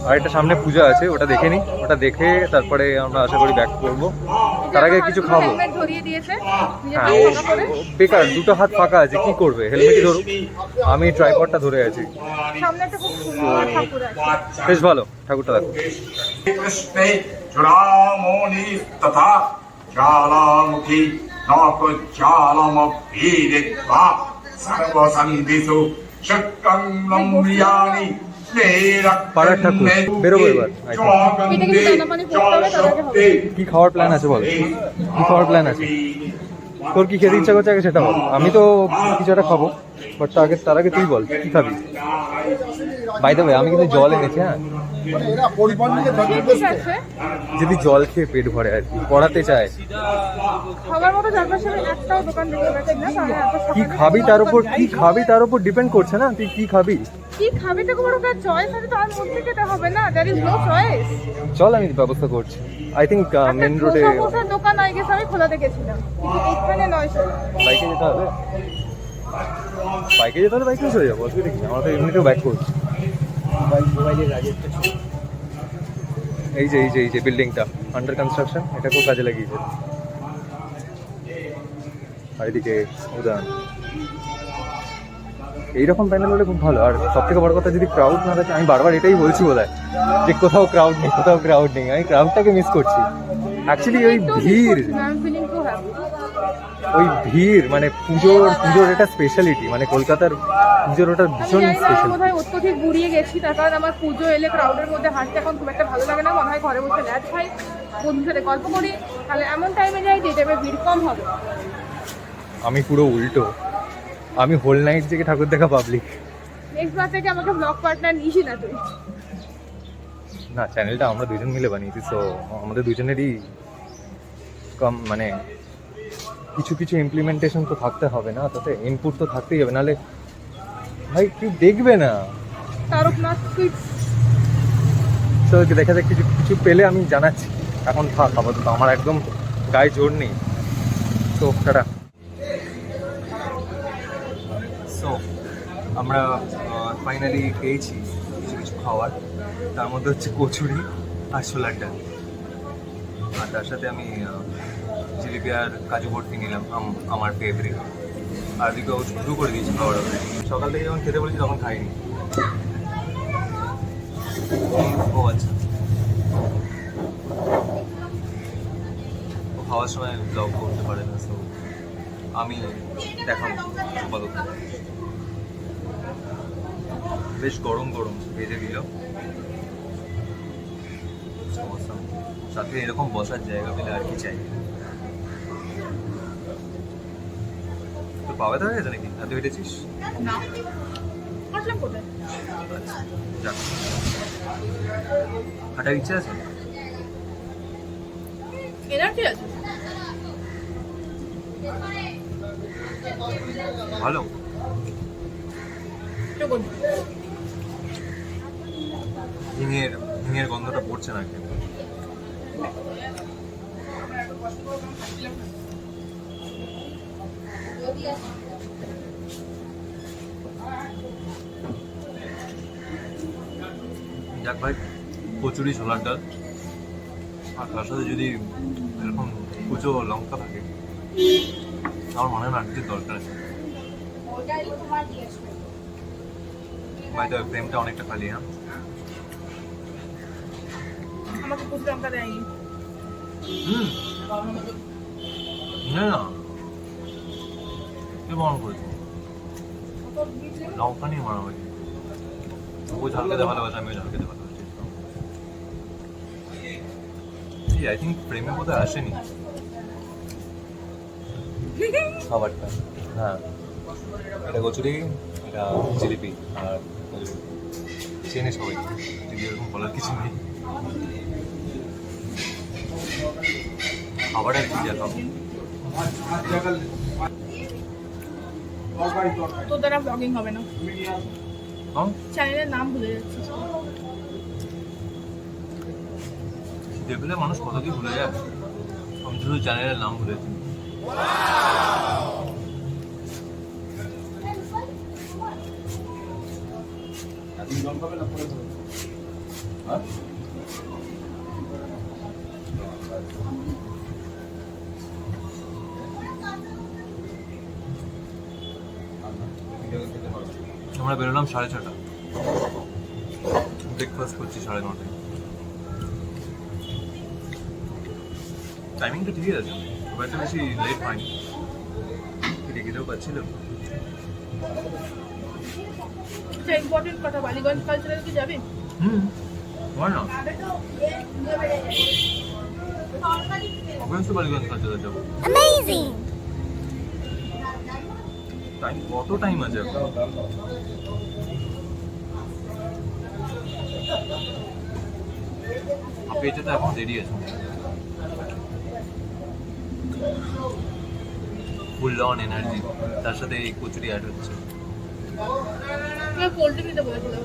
আর একটা সামনে পূজা আছে, ওটা দেখে নিই, ওটা দেখে তারপরে আমরা আশা করি ব্যাক করবো। তার আগে কিছু খাবো। হ্যাঁ, ও বেকার, দুটো হাত ফাঁকা আছে, কি করবে, হেলমেটই ধরুক, আমি ট্রাইপডটা ধরে আছি। বেশ ভালো ঠাকুরটা দেখো। কৃষ্ণে চূড়ামণি তথা জ্বালামুখী নকজ্জালমভীদিত্বা সর্বসন্ধিষু শক্রং লম্বিয়ানি পাড়ার ঠাকুর বেরোবো এবার। কি খাওয়ার প্ল্যান আছে বল, কি খাওয়ার প্ল্যান আছে তোর? কি খেতে ইচ্ছা করছে আগে সেটা বল। আমি তো কিছু একটা খাবো, বাট তার আগে তুই বল কি খাবি। বাই দ্য ওয়ে, আমি কিন্তু জল এনেছি। হ্যাঁ, যদি জল খেয়ে পেট ভরে আর কি, পড়াতে চায়। কি খাবি তার উপর, কি খাবি তার উপর ডিপেন্ড করছে না, তুই কি খাবি। কি খাবি তো কোনো চয়েস আছে, তার মধ্যে খেতে হবে না, देयर इज नो চয়েস। চল আমি ব্যবস্থা করছি। আই থিংক মেন রোডে দোকান আই গেস আমি খোলা দেখেছিলাম, এখানে নয়। বাইকে যেতে হবে, বাইকে যেতে হলে বাইকে চলে যাবো, অসুবিধা কি, আমরা তো এমনিতেও বাইক করছি। এই যে এই যে বিল্ডিংটা আন্ডার কনস্ট্রাকশন, এটা খুব কাজে লাগিয়েছে। আর এদিকে উদান, এইরকম প্যান্ডেল হলে খুব ভালো। আর সব থেকে বড় কথা, যদি ক্রাউড না থাকে, আমি বারবার এটাই বলছি বোধহয় যে কোথাও ক্রাউড নেই, কোথাও ক্রাউড নেই, আমি ক্রাউডটাকে মিস করছি অ্যাকচুয়ালি। ওই ভিড়, ওই ভিড় মানে পুজোর এটা স্পেশালিটি, মানে কলকাতার পুজোর ওটা ভীষণ স্পেশাল। বোধহয় অত্যধিক গুড়িয়ে গেছি, তার কারণ আমার পুজো এলে ক্রাউডের মধ্যে হাঁটতে এখন খুব একটা ভালো লাগে না। মনে হয় ঘরে বসে ল্যাদ খাই, বন্ধুদের সাথে গল্প করি, তাহলে এমন টাইমে যাই যে টাইমে ভিড় কম হবে। আমি পুরো উল্টো, আমি হোল নাইট থেকে ঠাকুর দেখা পাবলিক। নেক্সট বার থেকে আমাকে ব্লগ পার্টনার নিসি না তুই। না, চ্যানেলটা আমরা দুজন মিলে বানিয়েছি, তো আমাদের দুজনেরই কম মানে কিছু কিছু ইমপ্লিমেন্টেশন তো থাকতে হবে না, তাতে ইনপুট তো থাকতেই হবে, নাহলে ভাই কেউ দেখবে না। তো দেখা যাক, কিছু কিছু পেলে আমি জানাচ্ছি। এখন থাক আপাতত, আমার একদম গায়ে জোর নেই। তো টাটা। সো আমরা ফাইনালি পেয়েছি কিছু কিছু খাওয়ার, তার মধ্যে হচ্ছে কচুরি আর ছোলার ডাল, আর তার সাথে আমি জিলিপি আর কাজু বরফি নিলাম, আমার ফেভারিট। আর দিকে শুরু করে দিয়েছি খাওয়ার। সকাল থেকে যখন খেতে বলেছি তখন খাইনি। ও আচ্ছা, ও খাওয়ার সময় ব্লগ করতে পারে না, তো আমি দেখাবো আপাতত। বেশ গরম গরম ভেজে দিল, সাথে এরকম বসার জায়গা পেলে আর কি চাই। তো পাওয়া হয়ে গেছে নাকি, এত হেঁটেছিস? যাক, হাঁটার ইচ্ছা আছে? ভালো, হিঙের গন্ধটা পড়ছে না কেন? যাক ভাই, কচুরি ছোলার ডাল, আর তার সাথে যদি এরকম কুচো লঙ্কা থাকে, আমার মনে হয় না আজকের দরকার আছে। ভাই তো ফ্রেমটা অনেকটা খালি। হ্যাঁ, আমাকে কুচো লঙ্কা দেয়নি। না কে বরণ করেছে? লঙ্কা নিয়ে মারা হয়েছে। ও ঝাল খেতে ভালোবাসে, আমিও ঝাল খেতে ভালোবাসি। আই থিঙ্ক প্রেমে বোধহয় আসেনি খাবারটা। হ্যাঁ, এটা কচুরি, এটা জিলিপি আর চেনে সবাই, যদি এরকম বলার কিছু নেই। খাবার আর কি দেখাবো? তোর দ্বারা ব্লগিং হবে না, চ্যানেলের নাম ভুলে যাচ্ছিস। দেখলে মানুষ কত কি ভুলে যায়, আমি শুধু চ্যানেলের নাম ভুলেছি। আমরা বেরোলাম 6:30, ব্রেকফাস্ট করছি 9:30। টাইমিংটা ঠিকই আছে, খুব একটা বেশি লেট হয়নি। টিকিটেও পাচ্ছিল। ইম্পর্টেন্ট কথা, বালিগঞ্জ কালচারাল কি যাবি? হয় না অবশ্যই বালিগঞ্জ কালচারাল যাবো। টাইম কত টাইম আছে এখন? পেটে তো এখন দেরি আছে। ফুল অন এনার্জি, তার সাথে এই কচুরি অ্যাড হচ্ছে। কোল্ড ড্রিঙ্ক নিতে বলেছিল।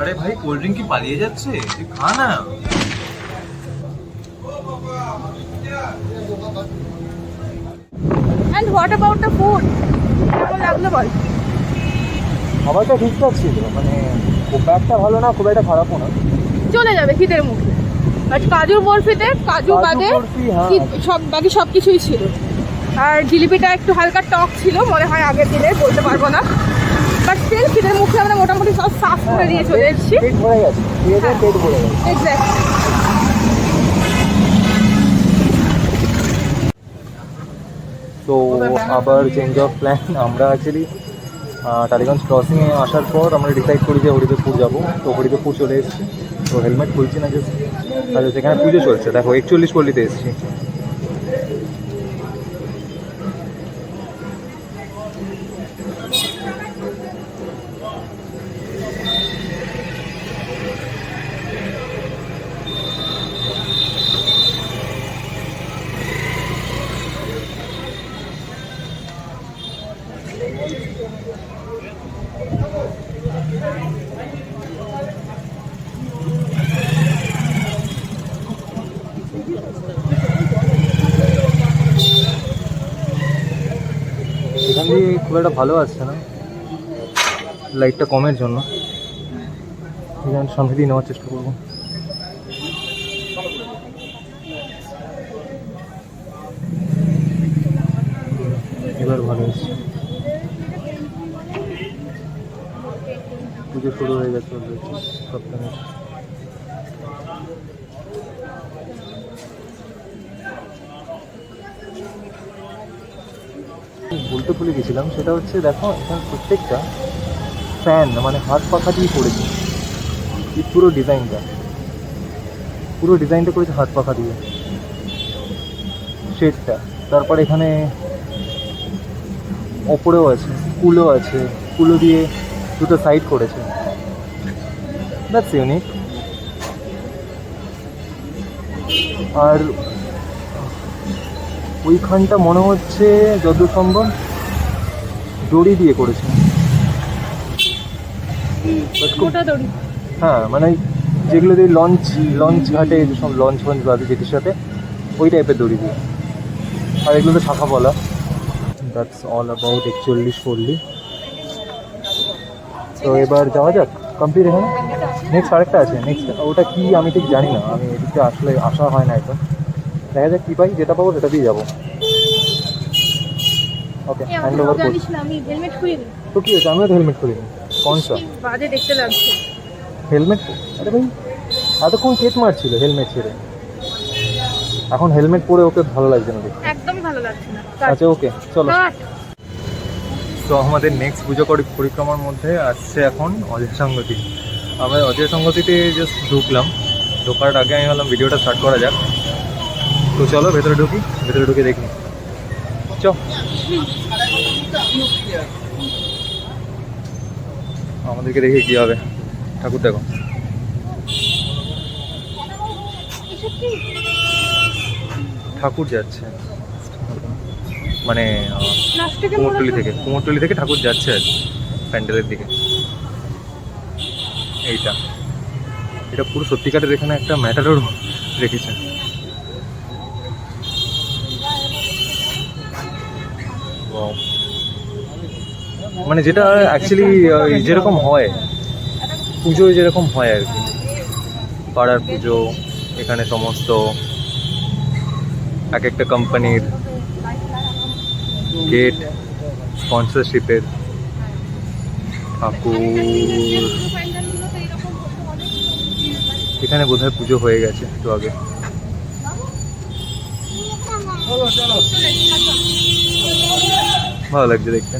আরে ভাই কোল্ড ড্রিঙ্ক কি পালিয়ে যাচ্ছে? তুই খা না। And what about the food? কেমন লাগলো বল? খাবারটা ঠিকঠাক ছিল, মানে খুব একটা ভালো না, খুব একটা খারাপও না। চলে যাবে খিদের মুখে। আর কাজুর বরফিতে কাজু বাদে সব বাকি সব কিছুই ছিল। আর জিলিপিটা একটু হালকা টক ছিল মনে হয় আগের দিনে, বলতে পারবো না। বাট স্টিল খিদের মুখে আমরা মোটামুটি সব সাফ করে দিয়ে চলে এসেছি। পেট ভরে গেছে, পেট ভরে গেছে। এক্স্যাক্ট। তো আবার চেঞ্জ অফ প্ল্যান। আমরা অ্যাকচুয়ালি টালিগঞ্জ ক্রসিংয়ে আসার পর আমরা ডিসাইড করি যে হরিদেবপুর যাবো। তো হরিদেবপুর চলে এসেছি। তো হেলমেট খুলছি না জাস্ট, আর সেখানে পুজো চলছে। দেখো 41 পল্লীতে এসেছি। এখান দিয়ে খুব একটা ভালো আসছে না, লাইটটা কমের জন্য। এখানে সামনে দিয়ে নেওয়ার চেষ্টা করবো। এবার ভালো এসছে। পুজো শুরু হয়ে গেছে অলরেডি সপ্তাহে। বলতে ভুলে গেছিলাম, সেটা হচ্ছে দেখো এখানে প্রত্যেকটা ফ্যান মানে হাত পাখা দিয়ে করেছে। এই পুরো ডিজাইনটা করেছে হাত পাখা দিয়ে, শেডটা। তারপর এখানে ওপরেও আছে, কুলো দিয়ে দুটো সাইড করেছে। That's unique. আর ওইখানটা মনে হচ্ছে যতদূর সম্ভব দড়ি দিয়ে করেছে। হ্যাঁ, মানে যেগুলো দিয়ে লঞ্চ ঘাটে যেসব লঞ্চ বাজে যেটির সাথে, ওই টাইপের দড়ি দিয়ে। আর এগুলো তো শাখা বলা। দ্যাটস অল অ্যাবাউট 41 পল্লী। তো এবার যাওয়া যাক কমপ্লিট। এখানে নেক্সট আরেকটা আছে, নেক্সট ওটা কি আমি ঠিক জানি না, আমি এদিকে আসলে আসা হয় না একদম। দেখা যাক কী পাই, যেটা পাবো সেটা দিয়ে যাবো। ওকে, হ্যান্ড ওভার করছি। আমি হেলমেট খুলিনি তো কি হয়েছে? আমিও তো হেলমেট খুলিনি। কোন সব বাজে দেখতে লাগছে হেলমেট? আরে ভাই এতক্ষণ কেট মারছিল হেলমেট ছেড়ে, এখন হেলমেট পরে ওকে ভালো লাগছে না দেখতে। একদমই ভালো লাগছে না। আচ্ছা ওকে চলো। তো আমাদের নেক্সট পুজো পরিক্রমার মধ্যে আসছে এখন অজয় সংগতি। আমরা অজয় সংগতিতে জাস্ট ঢোকার আগে আমি ভাবলাম ভিডিওটা স্টার্ট করা যাক। তো চলো ভেতরে ঢুকে দেখি। চ আমাদেরকে দেখে কি হবে। ঠাকুর দেখো, ঠাকুর যাচ্ছে মানে কুমোরটুলি থেকে ঠাকুর যাচ্ছে আর প্যান্ডেলের দিকে। এটা পুরো সত্যিকারের এখানে একটা ম্যাটারও রেখেছে। মানে যেটা অ্যাকচুয়ালি যেরকম হয় পুজোয় যেরকম হয় আর কি, পাড়ার পুজো, এখানে সমস্ত এক একটা কোম্পানির গেট, স্পন্সরশিপের ঠাকুর। এখানে বোধহয় পুজো হয়ে গেছে একটু আগে। ভালো লাগছে দেখতে,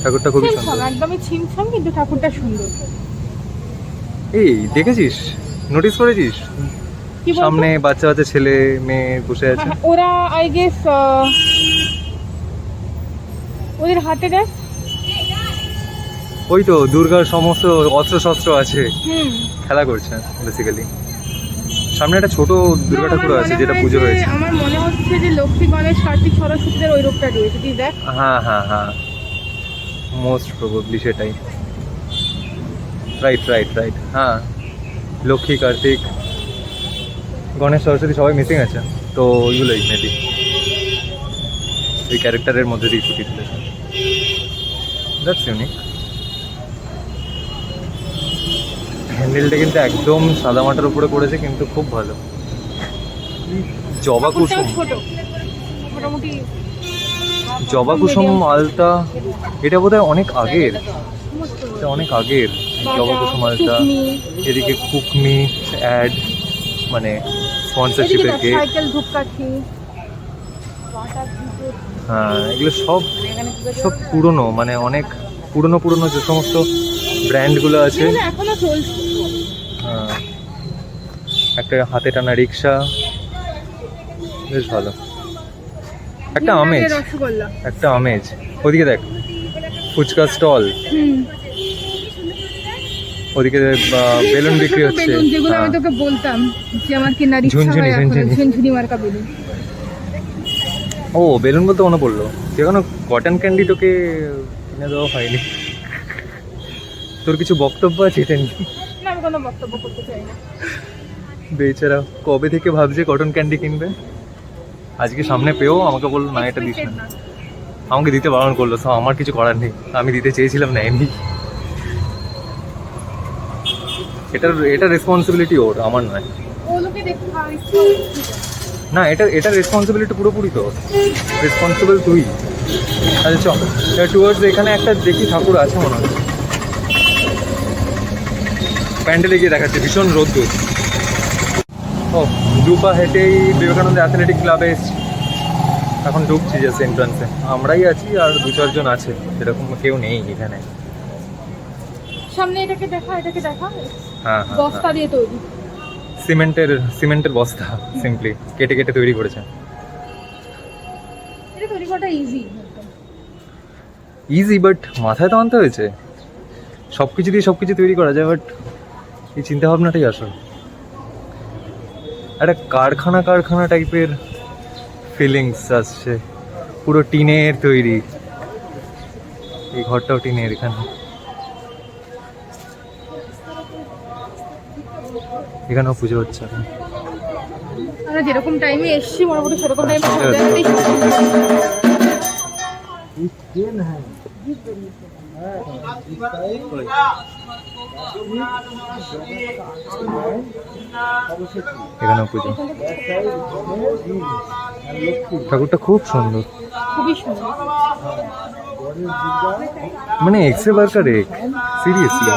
ঠাকুরটা খুবই সুন্দর। একদমই ছিমছাম, কিন্তু ঠাকুরটা সুন্দর। এই দেখেছিস, নোটিস করেছিস কি বলতো? সামনে বাচ্চা বাচ্চা ছেলে মেয়ে বসে আছে? হ্যাঁ, ওরা আই গেস ওদের হাতে দেখ। ওই তো দুর্গার সমস্ত অস্ত্র শস্ত্র আছে, হুম, খেলা করছে বেসিক্যালি। সামনে একটা ছোট দুর্গা না, ঠাকুর আমার আছে মনে যেটা হয় পুজো যে- হয়েছে। আমার মনে হচ্ছে যে লক্ষ্মী গণেশ কার্তিক সরস্বতীদের ওই রূপটা দিয়েছে, তুই দেখ। হ্যাঁ হ্যাঁ হ্যাঁ, মোস্ট প্রবাবলি সেটাই। রাইট রাইট রাইট, হ্যাঁ লক্ষ্মী কার্তিক গণেশ সরস্বতী সবাই মিসিং আছে, তো ওইগুলোই মেবি এই ক্যারেক্টারের মধ্যে দিয়ে ফুটিয়ে তুলেছে। That's unique. হ্যান্ডেলটা কিন্তু একদম সাদা মাটার উপরে করেছে, কিন্তু খুব ভালো। জবা ঠাকুরটাও কুসুম, ছোট, মোটামুটি জবা কুসুম আলতা, এটা বোধহয় অনেক আগের, এটা অনেক আগের জবা কুসুম আলতা। এদিকে কুকমি অ্যাড, মানে স্পন্সরশিপের গেট। সাইকেল ধূপকাঠি, হ্যাঁ এগুলো সব সব পুরনো, মানে অনেক পুরনো পুরনো যে সমস্ত ব্র্যান্ডগুলো আছে। এগুলো এখনো চলছে। হ্যাঁ, একটা হাতে টানা রিক্সা, বেশ ভালো। একটা আমেজ, রসগোল্লা। একটা আমেজ। ওদিকে দেখ ফুচকা স্টল, হুম, ওদিকে বেলুন বিক্রি হচ্ছে। বেলুন, যেগুলো আমি হ্যাঁ। তোকে বলতাম যে আমার কেনার ইচ্ছা ঝুনঝুনি, হয়, এখন ঝুনঝুনি। ঝুনঝুনি মার্কা বেলুন। ও বেলুন বলতে মনে পড়লো, যেখানে কটন ক্যান্ডি তোকে কিনে দেওয়া হয়নি। তোর কিছু বক্তব্য আছে এটা নিয়ে? না, আমি কোনো বক্তব্য করতে চাই না। বেচারা কবে থেকে ভাবছে কটন ক্যান্ডি কিনবে, আজকে সামনে পেয়েও আমাকে বললো না এটা দিস না। আমাকে দিতে বারণ করলো, সো আমার কিছু করার নেই, আমি দিতে চেয়েছিলাম না এমনি। এটা রেসপন্সিবিলিটি ওর, আমার নয়। ওগুলোকে দেখতে ভালো ইচ্ছা হচ্ছে। না, এটা রেসপন্সিবিলিটি পুরোপুরি তো, রেসপন্সিবল তুই। আচ্ছা চল টুয়ার্ডস, এখানে একটা দেখি ঠাকুর আছে মনে হয়, প্যান্ডেলে গিয়ে দেখাচ্ছে, ভীষণ রোদ্দুর। ও দুপা হেঁটেই বিবেকানন্দ অ্যাথলেটিক ক্লাবে এসছি, এখন ঢুকছি যে এন্ট্রান্সে। আমরাই আছি আর দু চারজন আছে, সেরকম কেউ নেই এখানে। সামনে এটাকে দেখা, এটাকে দেখা, হ্যাঁ বস্তা দিয়ে তৈরি। সিমেন্টের বস্তা, সিম্পলি কেটে কেটে তৈরি করেছে। এটা তৈরি করাটা ইজি। ইজি, বাট মাথায় তো আনতে হয়েছে। সব কিছু দিয়ে সব কিছু তৈরি করা যায়, বাট এই চিন্তাভাবনাটাই আসল। একটা কারখানা টাইপের ফিলিংস আসছে, পুরো টিনের তৈরি। এই ঘরটাও টিনের। এখানেও পুজো হচ্ছে এখন। আমরা যেরকম টাইমে এসেছি মোটামুটি সেরকম টাইমে এখানেও পুজো। ঠাকুরটা খুব সুন্দর, খুবই সুন্দর। মানে এক্সরে বার্কার এক, সিরিয়াসলি।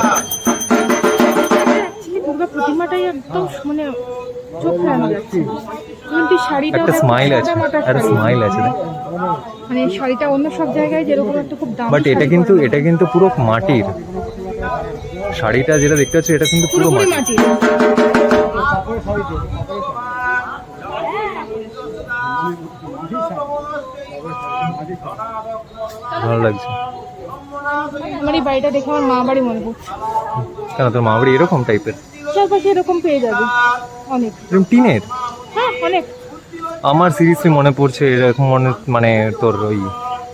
দুর্গা প্রতিমাটাই একদম মানে চোখ ফেরানো যাচ্ছে। কিন্তু শাড়িটা একটা স্মাইল আছে, সাদামাটা একটা শাড়ি। স্মাইল আছে। মানে শাড়িটা অন্য সব জায়গায় যেরকম একটা খুব দাম, বাট এটা কিন্তু পুরো মাটির শাড়িটা, যেটা দেখতে পাচ্ছি এটা কিন্তু পুরো পুরোপুরি মাটি। মাটি। ভালো লাগছে। আমার এই বাড়িটা দেখে আমার মা বাড়ি মনে পড়ছে। কেন তোর মা বাড়ি এরকম টাইপের? চারপাশে এরকম পেয়ে যাবে অনেক। এরকম টিনের? হ্যাঁ অনেক। আমার সিরিয়াসলি মনে পড়ছে এরকম, মানে তোর ওই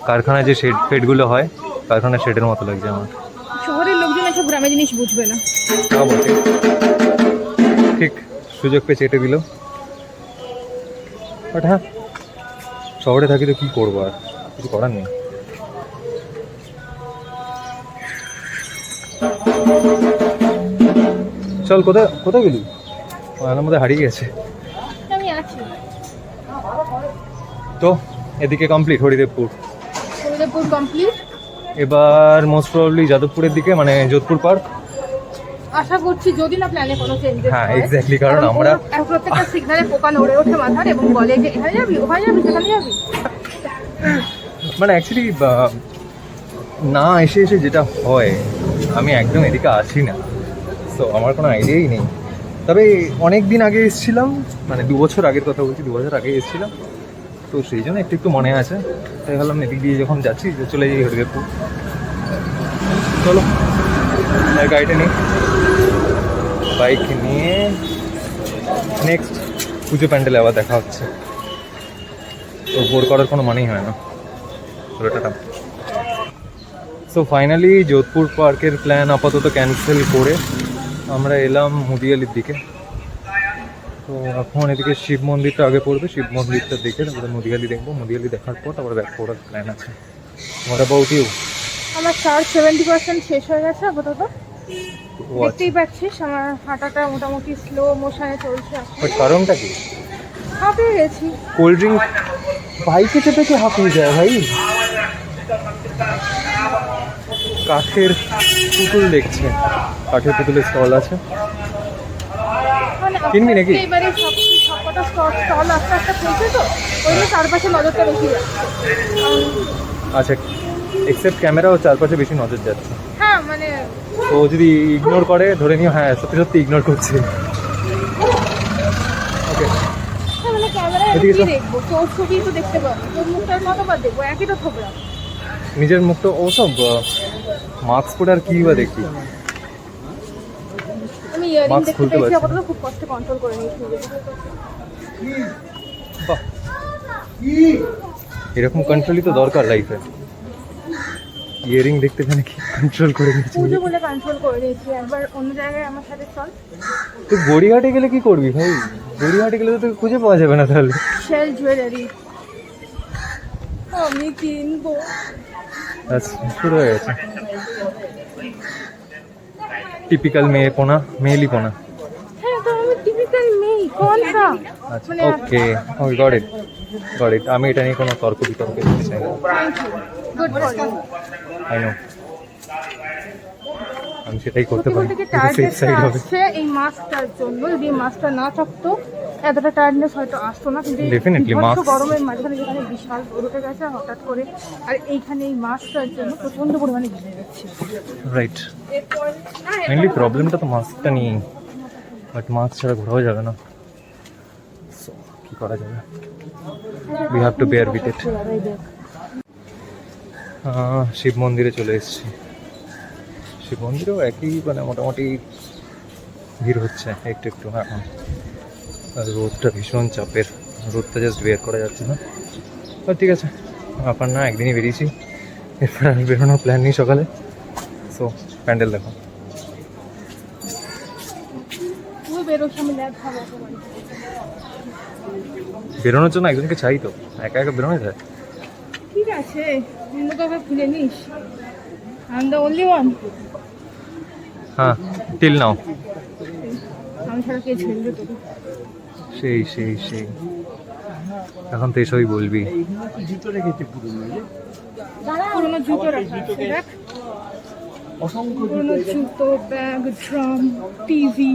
কারখানায় যে ফেডগুলো হয়, কারখানার শেডের মতো লাগছে আমার। শহরের লোকজন এসব গ্রামের জিনিস বুঝবে না। তাও বটে। ঠিক সুযোগ পেয়ে চেটে দিল। বাট হ্যাঁ, শহরে থাকি তো কী করবো, আর কিছু করার নেই। চল, কোথায় গেলি? আমার মধ্যে হারিয়ে গেছে। আমি আছি। তো এদিকে কমপ্লিট হরিদেবপুর। হরিদেবপুর কমপ্লিট। এবার মোস্ট প্রবাবলি যাদবপুরের দিকে, মানে যোধপুর পার্ক। আশা করছি যদি না প্ল্যানে কোনো চেঞ্জেস হ্যাঁ, exactly, কারণ আমরা প্রত্যেকটা সিগনালে পোকা নড়ে ওঠে মাথার এবং বলে যে এখানে যাবি, ওখানে যাবি, সেখানে যাবি। মানে অ্যাকচুয়ালি না এসে এসে যেটা হয়, আমি একদম এদিকে আসি না, তো আমার কোনো আইডিয়াই নেই। তবে অনেক দিন আগে এসেছিলাম, মানে 2 বছর আগের কথা বলছি, 2 বছর আগে এসেছিলাম, তো সেই জন্য একটু একটু মনে আছে। তাই ভাবলাম এদিক দিয়ে যখন যাচ্ছি যে চলে যাই হরিদেবপুর। চলো গাড়িটা নিই, বাইক নিয়ে নেক্সট পুজো প্যান্ডেলে আবার দেখা হচ্ছে। তো বোর করার কোনো মানেই হয় না। টাটা। সো ফাইনালি যোধপুর পার্কের প্ল্যান আপাতত ক্যান্সেল করে আমরা এলাম মুদিয়ালির দিকে। তো এখন এদিকে শিব মন্দিরটা আগে পড়বে, শিব মন্দিরটা দেখে তারপরে মুদিয়ালি দেখবো। মুদিয়ালি দেখার পর তারপরে ব্যাক করার প্ল্যান আছে। What about you? আমার চার্জ 70% শেষ হয়ে গেছে আপাতত। দেখতেই পাচ্ছিস আমার হাঁটাটা মোটামুটি স্লো মোশনে চলছে। বাট কারণটা কি? হাঁপিয়ে গেছি। কোল্ড ড্রিঙ্ক বাইকে চেপে কি হাঁপিয়ে যায় ভাই? কাঠের পুতুল দেখছে, কাঠের পুতুলের স্টল আছে, মানে কিনবি নাকি? এবারে সবকটা স্টল আস্তে আস্তে খুলছে, তো ওই জন্য চারপাশে নজরটা বেশি যাচ্ছে। আচ্ছা, এক্সেপ্ট ক্যামেরাও চারপাশে বেশি নজর যাচ্ছে। হ্যাঁ মানে ও যদি ইগনোর করে ধরে নিও, হ্যাঁ সত্যি সত্যি ইগনোর করছে। ওকে, হ্যাঁ মানে ক্যামেরায় এদিকে কি তো। দেখবো? তোর ছবি তো দেখতে পাবো, তোর মুখটা কতবার দেখবো? একই তো থোবরা। নিজের মুখটা ওসব মাস্ক পরে আর কি বা দেখবি? আমি ইয়ারিং Mask দেখতে খুলতে পেয়েছি, পারছি না। আপাতত খুব কষ্টে কন্ট্রোল করে নিয়েছি নিজেকে। বাহ, এরকম কন্ট্রোলই তো দরকার লাইফে। ইয়ারিং দেখতে পেলে কি কন্ট্রোল করে নিয়েছি। পুজো বলে কন্ট্রোল করে নিয়েছি। একবার অন্য জায়গায় আমার সাথে চল। তুই গড়িয়াহাটে গেলে কি করবি ভাই? গড়িয়াহাটে গেলে তো তোকে খুঁজে পাওয়া যাবে না তাহলে। শেল জুয়েলারি আমি কিনবো। আচ্ছা, শুরু হয়ে গেছে টিপিক্যাল মেয়েপনা, মেয়েলিপনা। হ্যাঁ তো আমি টিপিক্যাল মেয়ে, কোন সা? আচ্ছা, মানে ওকে, ওই গট ইট, গট ইট। আমি এটা নিয়ে কোনো তর্ক বিতর্ক করতে চাই না। Good for you. I know, আমি সেটাই করতে পারি। সেফ টার্গেট সাইড হবে। আসছে এই মাস্কটার জন্য। যদি এই মাস্কটা না থাকতো এতটা টায়ার্ডনেস হয়তো আসতো না, কিন্তু এই Definitely, বিভৎস mask- গরমের মাঝখানে যেখানে বিশাল রোদ উঠে গেছে হঠাৎ করে, আর এইখানে এই মাস্কটার জন্য প্রচন্ড পরিমাণে ভিজে যাচ্ছে। রাইট, এরপর মেনলি প্রবলেমটা তো মাস্কটা নিয়ে, বাট মাস্ক ছাড়া ঘোরাও যাবে না। So, কি করা যাবে? We have to bear with it. Shiva মন্দিরে চলে এসেছি। শিব মন্দিরেও একই, মানে মোটামুটি ভিড় হচ্ছে একটু একটু এখন। আর রোদটা ভীষণ চাপের, রোদটা জাস্ট বের করা যাচ্ছে না। আর ঠিক আছে, ব্যাপার না, একদিনই বেরিয়েছি, এরপর আর বেরোনোর প্ল্যান নেই সকালে। সো প্যান্ডেল দেখো। তুই বেরোস, আমি ল্যাব খাবো তোমার। বেরোনোর জন্য একজনকে চাই, তো একা একা বেরোনো যায়? ঠিক আছে, অন্য কাউকে খুলে নিস। I am the only one. হ্যাঁ, টিল নাও। আমি ছাড়া কে ছেড়ে তোকে? সেই সেই সেই, এখন তো এসবই বলবি। পুরোনো জুতো রাখা আছে, দেখ পুরোনো জুতো, ব্যাগ, ড্রাম, টিভি,